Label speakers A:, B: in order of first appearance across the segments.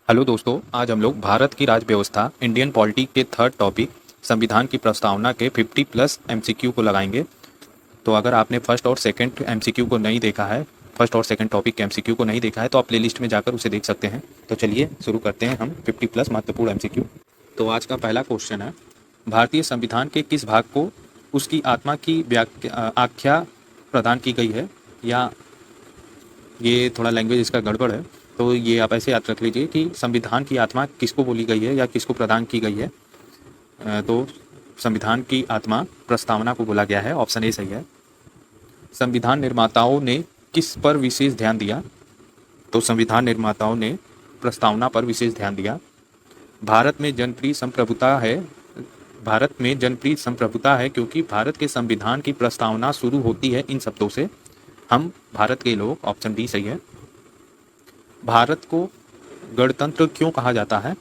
A: Hello दोस्तों, आज हम लोग भारत की राज्य व्यवस्था इंडियन पॉलिटी के थर्ड टॉपिक संविधान की प्रस्तावना के 50+ एमसीक्यू को लगाएंगे। तो अगर आपने फर्स्ट और सेकंड एमसीक्यू को नहीं देखा है, फर्स्ट और सेकंड टॉपिक के एमसीक्यू को नहीं देखा है, तो आप प्लेलिस्ट में जाकर उसे देख सकते हैं। तो चलिए शुरू करते हैं हम 50+ महत्वपूर्ण एमसीक्यू। तो आज का पहला क्वेश्चन है, भारतीय संविधान के किस भाग को उसकी आत्मा की आख्या प्रदान की गई है? या ये थोड़ा लैंग्वेज इसका गड़बड़ है, तो ये आप ऐसे याद रख लीजिए कि संविधान की आत्मा किसको बोली गई है या किसको प्रदान की गई है। तो संविधान की आत्मा प्रस्तावना को बोला गया है। ऑप्शन ए सही है। संविधान निर्माताओं ने किस पर विशेष ध्यान दिया? तो संविधान निर्माताओं ने प्रस्तावना पर विशेष ध्यान दिया। भारत में जनप्रिय संप्रभुता है। भारत में जनप्रिय संप्रभुता है क्योंकि भारत के संविधान की प्रस्तावना शुरू होती है इन शब्दों से, हम भारत के लोग। ऑप्शन डी सही है। भारत को गणतंत्र क्यों कहा जाता है?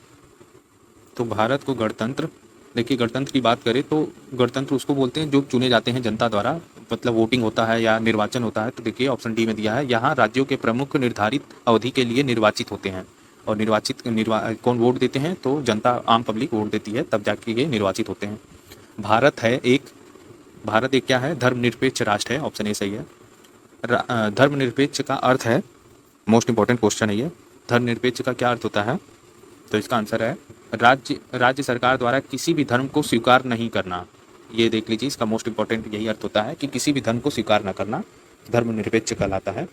A: तो भारत को गणतंत्र, देखिए गणतंत्र की बात करें तो गणतंत्र उसको बोलते हैं जो चुने जाते हैं जनता द्वारा, मतलब वोटिंग होता है या निर्वाचन होता है। तो देखिए ऑप्शन डी में दिया है, यहाँ राज्यों के प्रमुख निर्धारित अवधि के लिए निर्वाचित होते हैं। और कौन वोट देते हैं? तो जनता, आम पब्लिक वोट देती है, तब जाके ये निर्वाचित होते हैं। भारत एक क्या है? धर्मनिरपेक्ष राष्ट्र है। ऑप्शन ए सही है। धर्मनिरपेक्ष का अर्थ है, मोस्ट इंपॉर्टेंट क्वेश्चन है ये, धर्मनिरपेक्ष का क्या अर्थ होता है? तो इसका आंसर है राज्य सरकार द्वारा किसी भी धर्म को स्वीकार नहीं करना। ये देख लीजिए, इसका मोस्ट इंपॉर्टेंट यही अर्थ होता है कि किसी भी धर्म को स्वीकार न करना धर्मनिरपेक्ष कहलाता है।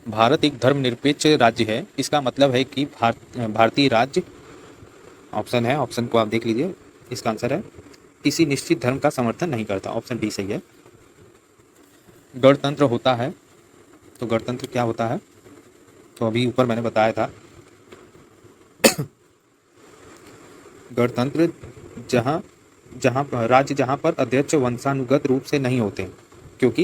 A: भारत एक धर्मनिरपेक्ष राज्य है, इसका मतलब है कि भारतीय राज्य, ऑप्शन है, ऑप्शन को आप देख लीजिए, इसका आंसर है किसी निश्चित धर्म का समर्थन नहीं करता। ऑप्शन डी सही है। गणतंत्र होता है, तो गणतंत्र क्या होता है? तो अभी ऊपर मैंने बताया था, गणतंत्र जहाँ पर अध्यक्ष वंशानुगत रूप से नहीं होते, क्योंकि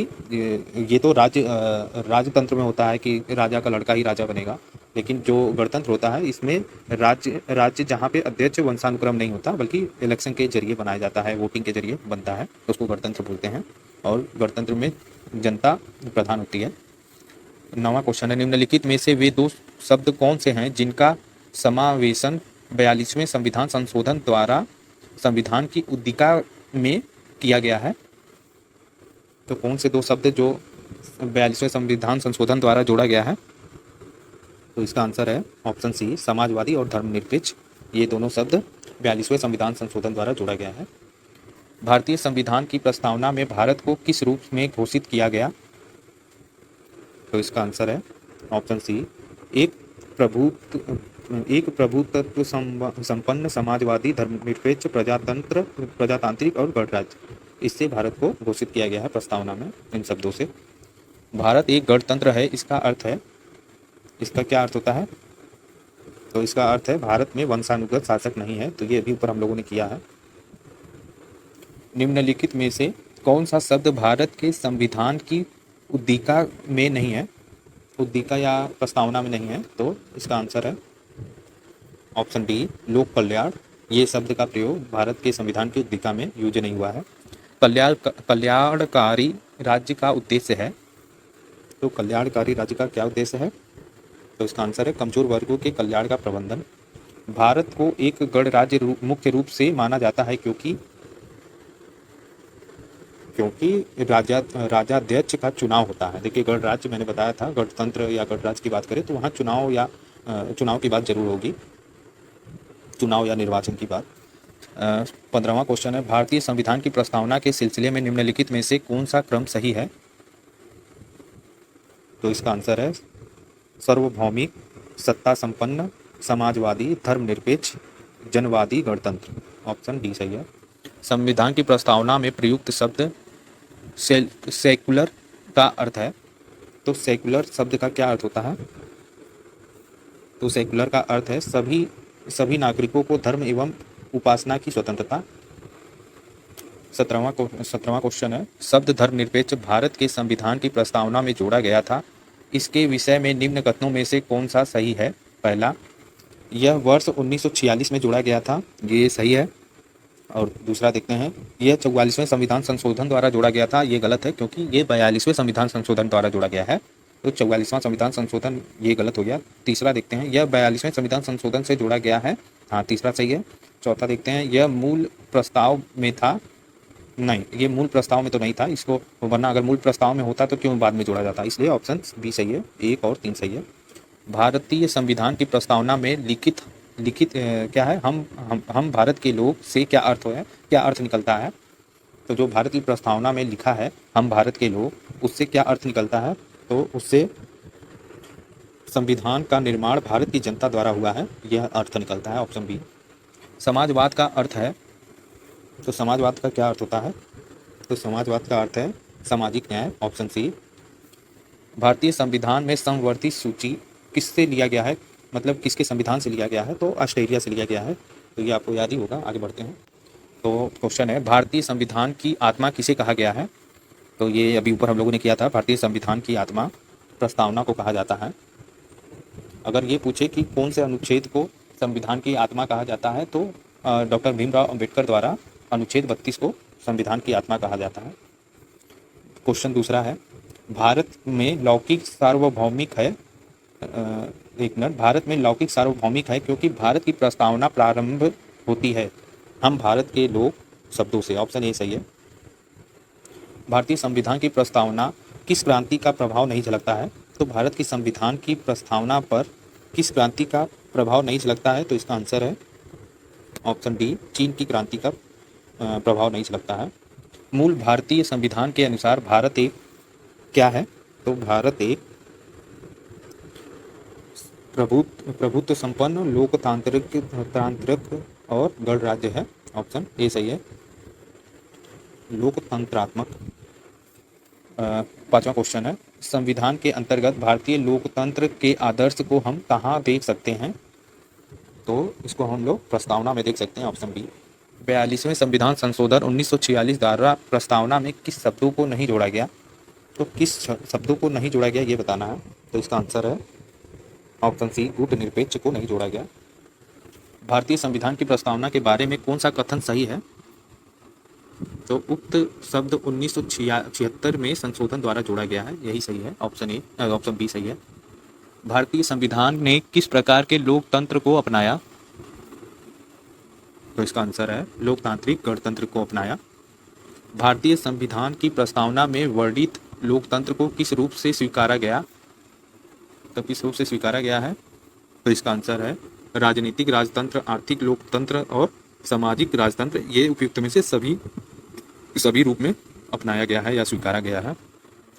A: ये तो राजतंत्र में होता है कि राजा का लड़का ही राजा बनेगा, लेकिन जो गणतंत्र होता है इसमें राज्य जहाँ पे अध्यक्ष वंशानुक्रम नहीं होता बल्कि इलेक्शन के जरिए बनाया जाता है, वोटिंग के जरिए बनता है, तो उसको गणतंत्र बोलते हैं। और गणतंत्र में जनता प्रधान होती है। 9वां क्वेश्चन है, निम्नलिखित में से वे दो शब्द कौन से हैं जिनका समावेशन 42वें संविधान संशोधन द्वारा संविधान की उद्दीका में किया गया है? तो कौन से दो शब्द जो 42वें संविधान संशोधन द्वारा जोड़ा गया है? तो इसका आंसर है ऑप्शन सी, समाजवादी और धर्मनिरपेक्ष। ये दोनों शब्द 42वें संविधान संशोधन द्वारा जोड़ा गया है। भारतीय संविधान की प्रस्तावना में भारत को किस रूप में घोषित किया गया? तो इसका आंसर है ऑप्शन सी, एक प्रभुत्व संपन्न समाजवादी धर्मनिरपेक्ष प्रजातांत्रिक और गणराज्य, इससे भारत को घोषित किया गया है प्रस्तावना में इन शब्दों से। भारत एक गणतंत्र है, इसका अर्थ है, इसका क्या अर्थ होता है? तो इसका अर्थ है भारत में वंशानुगत शासक नहीं है, तो ये अभी ऊपर हम लोगों ने किया है। निम्नलिखित में से कौन सा शब्द भारत के संविधान की उद्दीका में नहीं है, उद्दीका या प्रस्तावना में नहीं है? तो इसका आंसर है ऑप्शन डी, लोक कल्याण। ये शब्द का प्रयोग भारत के संविधान की उद्दीका में यूज नहीं हुआ है। कल्याणकारी राज्य का उद्देश्य है, तो कल्याणकारी राज्य का क्या उद्देश्य है? तो इसका आंसर है कमजोर वर्गों के कल्याण का प्रबंधन। भारत को एक गणराज्य मुख्य रूप से माना जाता है क्योंकि राजाध्यक्ष का चुनाव होता है। देखिए गणराज्य मैंने बताया था, गणतंत्र या गणराज्य की बात करें तो वहाँ चुनाव की बात जरूर होगी, चुनाव या निर्वाचन की बात। 15वां क्वेश्चन है, भारतीय संविधान की प्रस्तावना के सिलसिले में निम्नलिखित में से कौन सा क्रम सही है? तो इसका आंसर है सार्वभौमिक, सत्ता संपन्न, समाजवादी, धर्मनिरपेक्ष, जनवादी, गणतंत्र। ऑप्शन डी सही है। संविधान की प्रस्तावना में प्रयुक्त शब्द सेकुलर का अर्थ है, तो सेकुलर शब्द का क्या अर्थ होता है? तो सेकुलर का अर्थ है सभी नागरिकों को धर्म एवं उपासना की स्वतंत्रता। 17वां क्वेश्चन है, शब्द धर्मनिरपेक्ष भारत के संविधान की प्रस्तावना में जोड़ा गया था, इसके विषय में निम्न कथनों में से कौन सा सही है? पहला, यह वर्ष 1946 में जोड़ा गया था, ये सही है। और दूसरा देखते हैं, यह 44वें संविधान संशोधन द्वारा जोड़ा गया था, ये गलत है क्योंकि ये 42वें संविधान संशोधन द्वारा जोड़ा गया है। तो 44वां संविधान संशोधन, ये गलत हो गया। तीसरा देखते हैं, यह 42वें संविधान संशोधन से जोड़ा गया है। हाँ, तीसरा सही है। चौथा देखते हैं, यह मूल प्रस्ताव में था। नहीं, ये मूल प्रस्ताव में तो नहीं था इसको, वरना अगर मूल प्रस्ताव में होता तो क्यों बाद में जोड़ा जाता, इसलिए ऑप्शन बी सही है। 1 और 3 सही है। भारतीय संविधान की प्रस्तावना में लिखित लिखित क्या है, हम भारत के लोग से क्या अर्थ है, क्या अर्थ निकलता है। तो जो भारत की प्रस्तावना में लिखा है हम भारत के लोग, उससे क्या अर्थ निकलता है, तो उससे संविधान का निर्माण भारत की जनता द्वारा हुआ है, यह अर्थ निकलता है, ऑप्शन बी। समाजवाद का अर्थ है, तो समाजवाद का क्या अर्थ होता है, तो समाजवाद का अर्थ है सामाजिक न्याय, ऑप्शन सी। भारतीय संविधान में समवर्ती सूची किससे लिया गया है, मतलब किसके संविधान से लिया गया है, तो ऑस्ट्रेलिया से लिया गया है, तो ये आपको याद ही होगा। आगे बढ़ते हैं। तो क्वेश्चन है, भारतीय संविधान की आत्मा किसे कहा गया है, तो ये अभी ऊपर हम लोगों ने किया था, भारतीय संविधान की आत्मा प्रस्तावना को कहा जाता है। अगर ये पूछे कि कौन से अनुच्छेद को संविधान की आत्मा कहा जाता है, तो डॉक्टर भीमराव अंबेडकर द्वारा अनुच्छेद 32 को संविधान की आत्मा कहा जाता है। क्वेश्चन दूसरा है, भारत में लौकिक सार्वभौमिक है, एक मिनट, भारत में लौकिक सार्वभौमिक है क्योंकि भारत की प्रस्तावना प्रारंभ होती है हम भारत के लोग शब्दों से, ऑप्शन ए सही है। भारतीय संविधान की प्रस्तावना किस क्रांति का प्रभाव नहीं झलकता है, तो भारत की संविधान की प्रस्तावना पर किस क्रांति का प्रभाव नहीं झलकता है, तो इसका आंसर है ऑप्शन डी, चीन की क्रांति का प्रभाव नहीं झलकता है। मूल भारतीय संविधान के अनुसार भारत एक क्या है, तो भारत एक प्रभुत्व संपन्न लोकतांत्रिक और गणराज्य है, ऑप्शन ए सही है, लोकतंत्रात्मक। पांचवा क्वेश्चन है, संविधान के अंतर्गत भारतीय लोकतंत्र के आदर्श को हम कहाँ देख सकते हैं, तो इसको हम लोग प्रस्तावना में देख सकते हैं, ऑप्शन बी। 42वें संविधान संशोधन 1946 द्वारा प्रस्तावना में किस शब्दों को नहीं जोड़ा गया, तो किस शब्दों को नहीं जोड़ा गया ये बताना है, तो इसका आंसर है ऑप्शन सी, गुटनिरपेक्ष को नहीं जोड़ा गया। भारतीय संविधान की प्रस्तावना के बारे में कौन सा कथन सही है, तो उक्त शब्द 1976 में संशोधन द्वारा जोड़ा गया है, यही सही है, ऑप्शन ए, ऑप्शन बी सही है। भारतीय संविधान ने किस प्रकार के लोकतंत्र को अपनाया, तो इसका आंसर है लोकतांत्रिक गणतंत्र को अपनाया। भारतीय संविधान की प्रस्तावना में वर्णित लोकतंत्र को किस रूप से स्वीकारा गया, तो किस रूप से स्वीकारा गया है, तो इसका आंसर है राजनीतिक राजतंत्र, आर्थिक लोकतंत्र और सामाजिक राजतंत्र, ये उपयुक्त में से सभी रूप में अपनाया गया है या स्वीकारा गया है।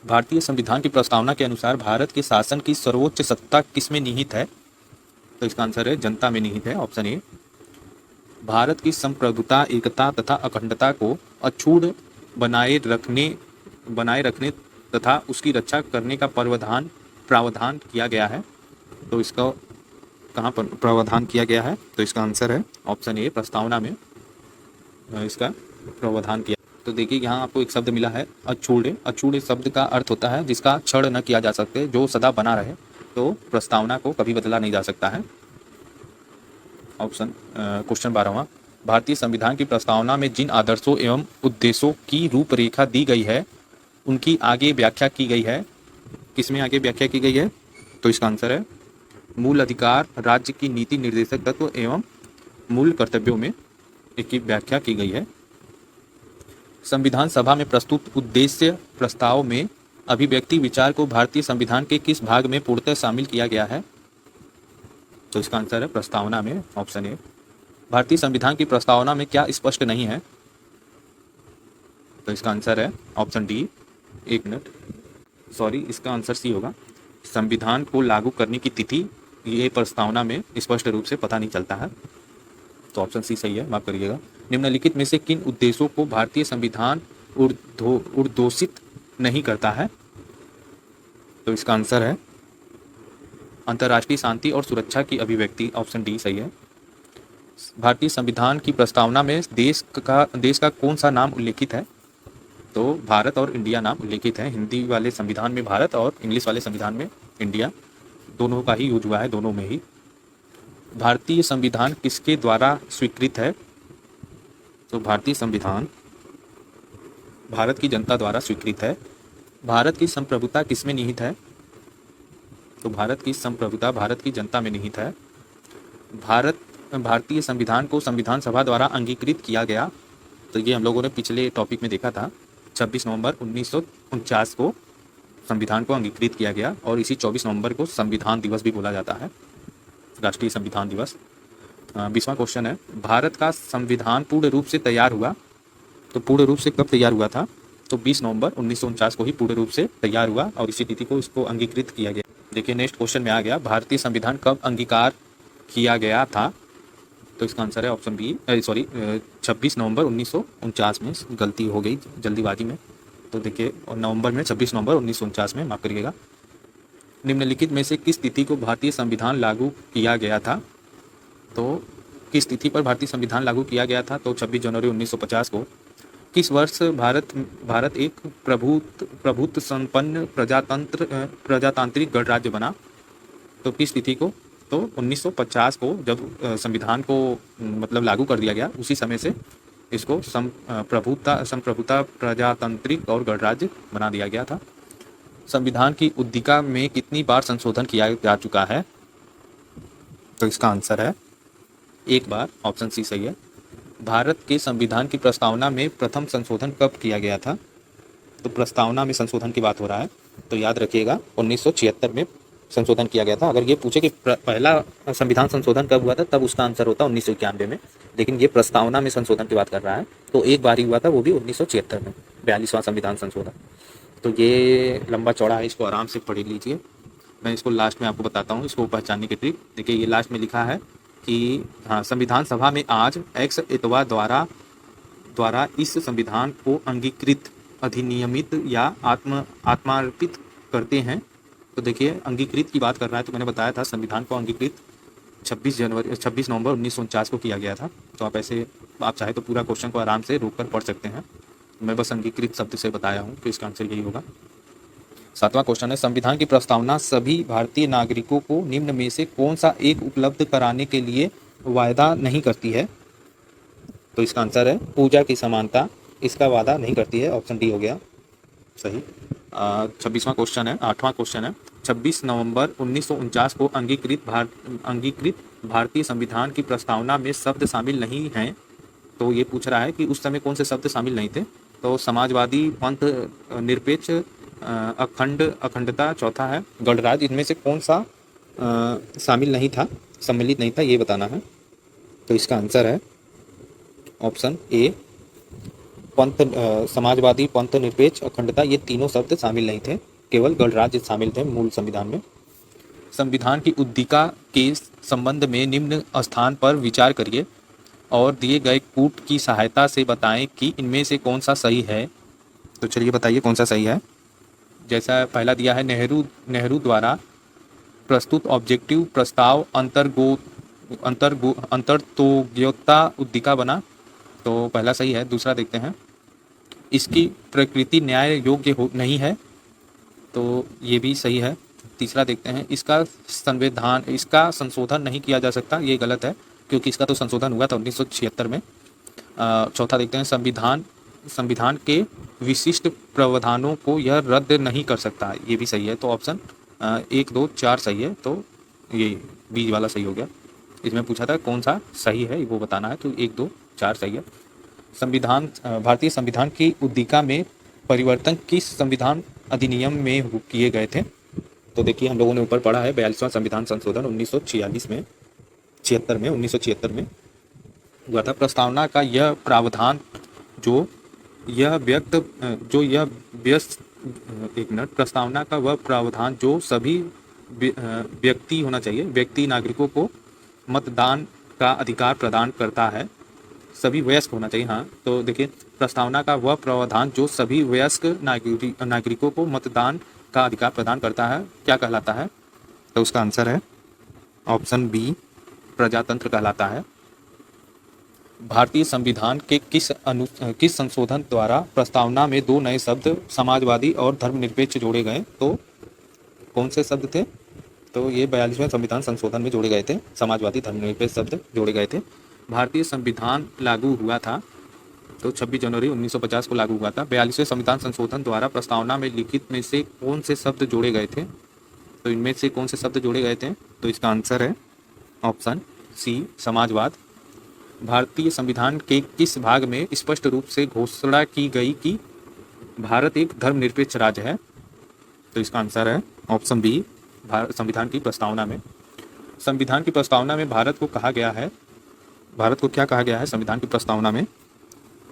A: भारतीय संविधान की प्रस्तावना के अनुसार भारत के शासन की सर्वोच्च सत्ता किसमें निहित है, तो इसका आंसर है जनता में निहित है, ऑप्शन ए। भारत की संप्रभुता, एकता तथा अखंडता को अक्षुण्ण बनाए रखने तथा उसकी रक्षा करने का प्रावधान किया गया है, तो इसका कहाँ पर प्रावधान किया गया है, तो इसका आंसर है ऑप्शन ए, प्रस्तावना में इसका प्रावधान किया। तो देखिए यहाँ आपको एक शब्द मिला है अक्षुण्ण। अक्षुण्ण शब्द का अर्थ होता है जिसका क्षण न किया जा सके, जो सदा बना रहे, तो प्रस्तावना को कभी बदला नहीं जा सकता है। ऑप्शन क्वेश्चन 12वां, भारतीय संविधान की प्रस्तावना में जिन आदर्शों एवं उद्देश्यों की रूपरेखा दी गई है उनकी आगे व्याख्या की गई है, किसमें आगे व्याख्या की गई है, तो इसका आंसर है मूल अधिकार, राज्य की नीति निर्देशक तत्व एवं मूल कर्तव्यों में इसकी व्याख्या की गई है। संविधान सभा में प्रस्तुत उद्देश्य प्रस्ताव में अभिव्यक्ति विचार को भारतीय संविधान के किस भाग में पूर्णतः शामिल किया गया है, तो इसका आंसर है प्रस्तावना में, ऑप्शन ए। भारतीय संविधान की प्रस्तावना में क्या स्पष्ट नहीं है, तो इसका आंसर है ऑप्शन डी, एक मिनट, सॉरी, इसका आंसर सी होगा, संविधान को लागू करने की तिथि ये प्रस्तावना में स्पष्ट रूप से पता नहीं चलता है, तो ऑप्शन सी सही है, माफ करिएगा। निम्नलिखित में से किन उद्देश्यों को भारतीय संविधान उद्घोषित नहीं करता है, तो इसका आंसर है अंतर्राष्ट्रीय शांति और सुरक्षा की अभिव्यक्ति, ऑप्शन डी सही है। भारतीय संविधान की प्रस्तावना में देश का कौन सा नाम उल्लेखित है, तो भारत और इंडिया नाम उल्लेखित है। हिंदी वाले संविधान में भारत और इंग्लिश वाले संविधान में इंडिया, दोनों का ही यूज हुआ है, दोनों में ही। भारतीय संविधान किसके द्वारा स्वीकृत है, तो भारतीय संविधान भारत की जनता द्वारा स्वीकृत है। भारत की संप्रभुता किसमें निहित है, तो भारत की संप्रभुता भारत की जनता में निहित है। भारतीय संविधान को संविधान सभा द्वारा अंगीकृत किया गया। तो ये हम लोगों ने पिछले टॉपिक में देखा था। 26 नवंबर 1949 को संविधान को अंगीकृत किया गया और इसी 24 नवंबर को संविधान दिवस भी बोला जाता है, राष्ट्रीय संविधान दिवस। 20वां क्वेश्चन है, भारत का संविधान पूर्ण रूप से तैयार हुआ। तो पूर्ण रूप से कब तैयार हुआ था? तो 20 नवंबर 1949 को ही पूर्ण रूप से तैयार हुआ और इसी तिथि को इसको अंगीकृत किया गया। देखिए नेक्स्ट क्वेश्चन में आ गया, भारतीय संविधान कब अंगीकार किया गया था? तो इसका आंसर है ऑप्शन बी, 26 नवंबर 1949 में। गलती हो गई जल्दीबाजी में, तो देखिए नवंबर में 26 नवंबर 1949 में, माफ करिएगा। निम्नलिखित में से किस तिथि को भारतीय संविधान लागू किया गया था? तो किस तिथि पर भारतीय संविधान लागू किया गया था? तो 26 जनवरी 1950 को। किस वर्ष भारत एक प्रभुत्व संपन्न प्रजातांत्रिक गणराज्य बना? तो किस तिथि को? तो 1950 को, जब संविधान को मतलब लागू कर दिया गया, उसी समय से इसको संप्रभुता प्रजातांत्रिक और गणराज्य बना दिया गया था। संविधान की उद्दीका में कितनी बार संशोधन किया जा चुका है? तो इसका आंसर है 1 बार, ऑप्शन सी सही है। भारत के संविधान की प्रस्तावना में प्रथम संशोधन कब किया गया था? तो प्रस्तावना में संशोधन की बात हो रहा है, तो याद रखिएगा 1976 में संशोधन किया गया था। अगर ये पूछे कि पहला संविधान संशोधन कब हुआ था, तब उसका आंसर होता 1991 में, लेकिन ये प्रस्तावना में संशोधन की बात कर रहा है, तो एक बार ही हुआ था, वो भी 1976 में, 42वां संविधान संशोधन। तो ये लंबा चौड़ा है, इसको आराम से पढ़ लीजिए। मैं इसको लास्ट में आपको बताता हूँ, इसको पहचानने की ट्रिक। देखिए ये लास्ट में लिखा है कि हाँ, संविधान सभा में आज एक्स इतवा द्वारा इस संविधान को अंगीकृत, अधिनियमित या आत्मार्पित करते हैं। तो देखिए अंगीकृत की बात कर रहा है, तो मैंने बताया था संविधान को अंगीकृत 26 नवंबर 1949 को किया गया था। तो आप चाहे तो पूरा क्वेश्चन को आराम से रोककर पढ़ सकते हैं, मैं बस अंगीकृत शब्द से बताया हूँ, तो इसका आंसर यही होगा। 7वां क्वेश्चन है, संविधान की प्रस्तावना सभी भारतीय नागरिकों को निम्न में से कौन सा एक उपलब्ध कराने के लिए वायदा नहीं करती है? तो इसका आंसर है पूजा की समानता, इसका वादा नहीं करती है, ऑप्शन डी हो गया सही। 26वां क्वेश्चन है, 8वां क्वेश्चन है, 26 नवंबर 1949 को अंगीकृत भारतीय संविधान की प्रस्तावना में शब्द शामिल नहीं हैं। तो ये पूछ रहा है कि उस समय कौन से शब्द शामिल नहीं थे? तो समाजवादी, पंथ निरपेक्ष, अखंडता, चौथा है गणराज्य, इनमें से कौन सा शामिल नहीं था, सम्मिलित नहीं था, ये बताना है। तो इसका आंसर है ऑप्शन ए, समाजवादी, पंथ निरपेक्ष, अखंडता, ये तीनों शब्द शामिल नहीं थे, केवल गणराज्य शामिल थे मूल संविधान में। संविधान की उद्दीका के संबंध में निम्न स्थान पर विचार करिए और दिए गए कूट की सहायता से बताएं कि इनमें से कौन सा सही है। तो चलिए बताइए कौन सा सही है। जैसा पहला दिया है, नेहरू द्वारा प्रस्तुत ऑब्जेक्टिव प्रस्ताव अंतर्तोग्योता उद्दीका बना, तो पहला सही है। दूसरा देखते हैं, इसकी प्रकृति न्याय योग्य नहीं है, तो ये भी सही है। तीसरा देखते हैं, इसका संशोधन नहीं किया जा सकता, ये गलत है क्योंकि इसका तो संशोधन हुआ था 1976 में। चौथा देखते हैं, संविधान के विशिष्ट प्रावधानों को यह रद्द नहीं कर सकता, ये भी सही है। तो ऑप्शन 1, 2, 4 सही है, तो ये बीच वाला सही हो गया। इसमें पूछा था कौन सा सही है वो बताना है, तो 1, 2, 4 सही है। भारतीय संविधान की उद्दीका में परिवर्तन किस संविधान अधिनियम में किए गए थे? तो देखिए हम लोगों ने ऊपर पढ़ा है 42वां संविधान संशोधन 1976 में हुआ था। प्रस्तावना का यह प्रावधान प्रस्तावना का वह प्रावधान जो सभी व्यक्ति नागरिकों को मतदान का अधिकार प्रदान करता है, सभी वयस्क होना चाहिए। हाँ, तो देखिए प्रस्तावना का वह प्रावधान जो सभी वयस्क नागरिकों को मतदान का अधिकार प्रदान करता है, क्या कहलाता है? तो उसका आंसर है ऑप्शन बी, प्रजातंत्र कहलाता है। भारतीय संविधान के किस संशोधन द्वारा प्रस्तावना में 2 नए शब्द समाजवादी और धर्मनिरपेक्ष जोड़े गए? तो कौन से शब्द थे? तो ये 42वें संविधान संशोधन में जोड़े गए थे, समाजवादी धर्मनिरपेक्ष शब्द जोड़े गए थे। भारतीय संविधान लागू हुआ था तो 26 जनवरी 1950 को लागू हुआ था। 42वें संविधान संशोधन द्वारा प्रस्तावना में लिखित में से कौन से शब्द जोड़े गए थे? तो तो इनमें से कौन से शब्द जोड़े गए थे? तो इसका आंसर है ऑप्शन सी, समाजवाद। भारतीय संविधान के किस भाग में स्पष्ट रूप से घोषणा की गई कि भारत एक धर्मनिरपेक्ष राज्य है? तो इसका आंसर है ऑप्शन बी, संविधान की प्रस्तावना में। संविधान की प्रस्तावना में भारत को कहा गया है, भारत को क्या कहा गया है संविधान की प्रस्तावना में?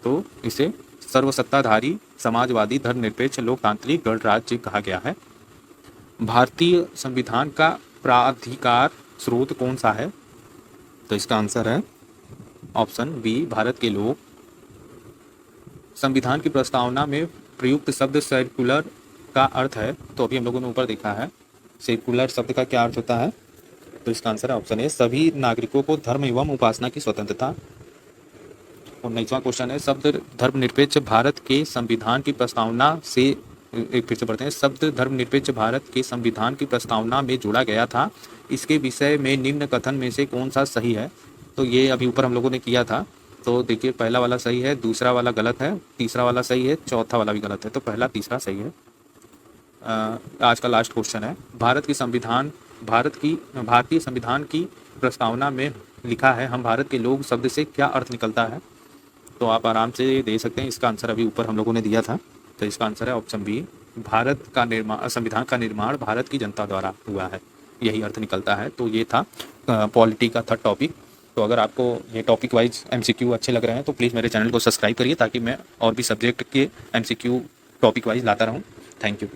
A: तो इसे सर्वसत्ताधारी, समाजवादी, धर्मनिरपेक्ष, लोकतांत्रिक गणराज्य कहा गया है। भारतीय संविधान का प्राधिकार स्रोत कौन सा है? तो इसका आंसर है ऑप्शन बी, भारत के लोग। संविधान की प्रस्तावना में प्रयुक्त शब्द सेक्युलर का अर्थ है, तो अभी हम लोगों ने ऊपर देखा है सेक्युलर शब्द का क्या अर्थ होता है? तो इसका आंसर है ऑप्शन ए, सभी नागरिकों को धर्म एवं उपासना की स्वतंत्रता। 19वां क्वेश्चन है, शब्द धर्मनिरपेक्ष भारत के संविधान की प्रस्तावना से, एक फिर से पढ़ते हैं, शब्द धर्मनिरपेक्ष भारत के संविधान की प्रस्तावना में जोड़ा गया था, इसके विषय में निम्न कथन में से कौन सा सही है? तो ये अभी ऊपर हम लोगों ने किया था, तो देखिए पहला वाला सही है, दूसरा वाला गलत है, तीसरा वाला सही है, चौथा वाला भी गलत है, तो पहला तीसरा सही है। आज का लास्ट क्वेश्चन है, भारतीय संविधान की प्रस्तावना में लिखा है हम भारत के लोग शब्द से क्या अर्थ निकलता है? तो आप आराम से दे सकते हैं, इसका आंसर अभी ऊपर हम लोगों ने दिया था, तो इसका आंसर है ऑप्शन बी, संविधान का निर्माण भारत की जनता द्वारा हुआ है, यही अर्थ निकलता है। तो ये था पॉलिटी का थर्ड टॉपिक। तो अगर आपको ये टॉपिक वाइज MCQ अच्छे लग रहे हैं तो प्लीज़ मेरे चैनल को सब्सक्राइब करिए, ताकि मैं और भी सब्जेक्ट के MCQ टॉपिक वाइज लाता रहूँ। Thank you.